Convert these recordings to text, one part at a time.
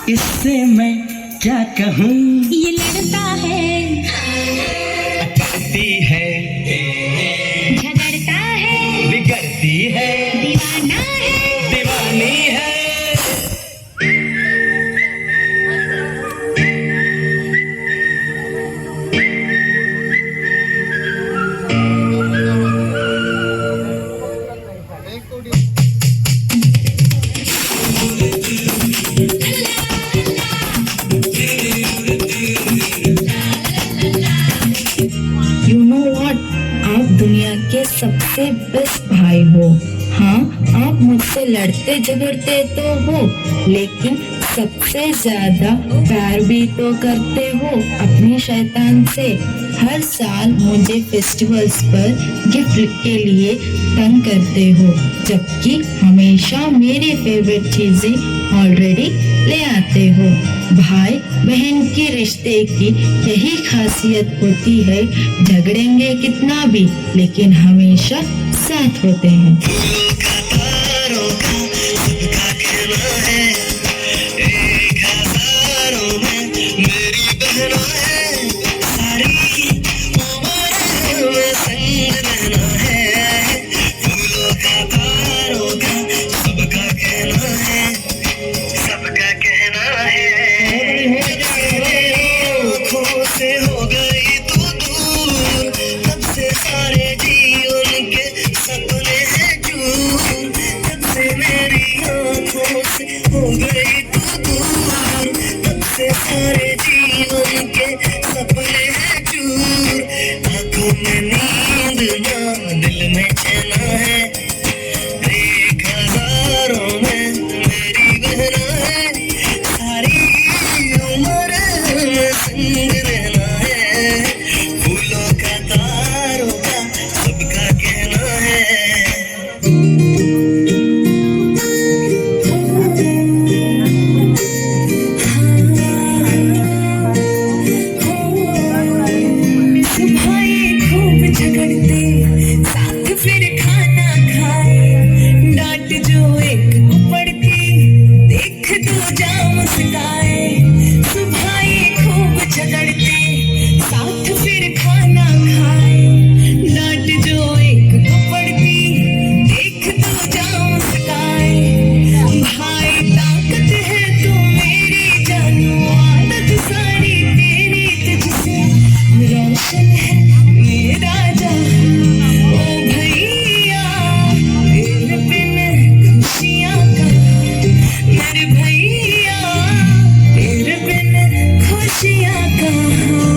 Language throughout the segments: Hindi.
इससे मैं क्या कहूँ, ये लड़ता है, अकड़ती है, झगड़ता है, बिगड़ती है, दीवाना है, दीवानी है। यू नो व्हाट, आप दुनिया के सबसे बेस्ट भाई हो। हाँ, आप मुझसे लड़ते झगड़ते तो हो, लेकिन सबसे ज्यादा प्यार भी तो करते हो अपनी शैतान से। हर साल मुझे फेस्टिवल्स पर गिफ्ट के लिए तंग करते हो, जबकि हमेशा मेरी फेवरेट चीजें ऑलरेडी ले आते हो। भाई बहन के रिश्ते की यही खासियत होती है, झगड़ेंगे कितना भी लेकिन हमेशा साथ होते हैं। हो गई तू दूर, तब से सारे जीवन के सपने हैं चूर, तब से मेरी आँखों से हो गई तू दूर, तब से सारे जीवन के सपने हैं चूर। आँखों में नींद ना, दिल में चैन है, एक हजारों में मेरी बहना है, सारी उम्र में संग रहना है, फूलों का तारों का सबका कहना है। सुबह ये खूब झगड़ते, साथ फिर खाना खाए, डांट जो एक को पड़ती, देख दो जा मुस्काए। सुबह ये खूब झगड़ते, साथ फिर खाना खाए, डांट जो एक को पड़ती, देख दो जा मुस्काए। भाई ताकत है तू मेरी जानू, आदत सारी तेरी तुझसे, रोशन है मेरा जहां। ओ भैया तेरे बिन खुशियां कहाँ, मेरे भैया तेरे बिन खुशियां कहाँ।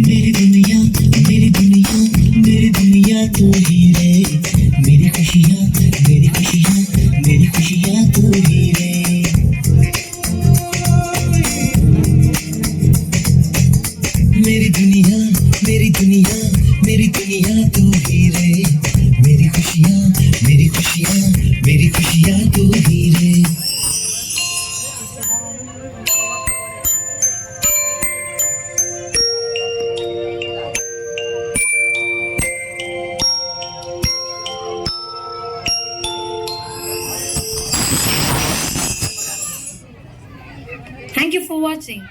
मेरी दुनिया, मेरी दुनिया, मेरी दुनिया तू ही रे, मेरी खुशियाँ, मेरी खुशियाँ, मेरी खुशियाँ तू ही रे। मेरी दुनिया, मेरी दुनिया, मेरी दुनिया तू ही रे, मेरी खुशियाँ, मेरी खुशियाँ, मेरी खुशियाँ तू ही रे। Thank you for watching.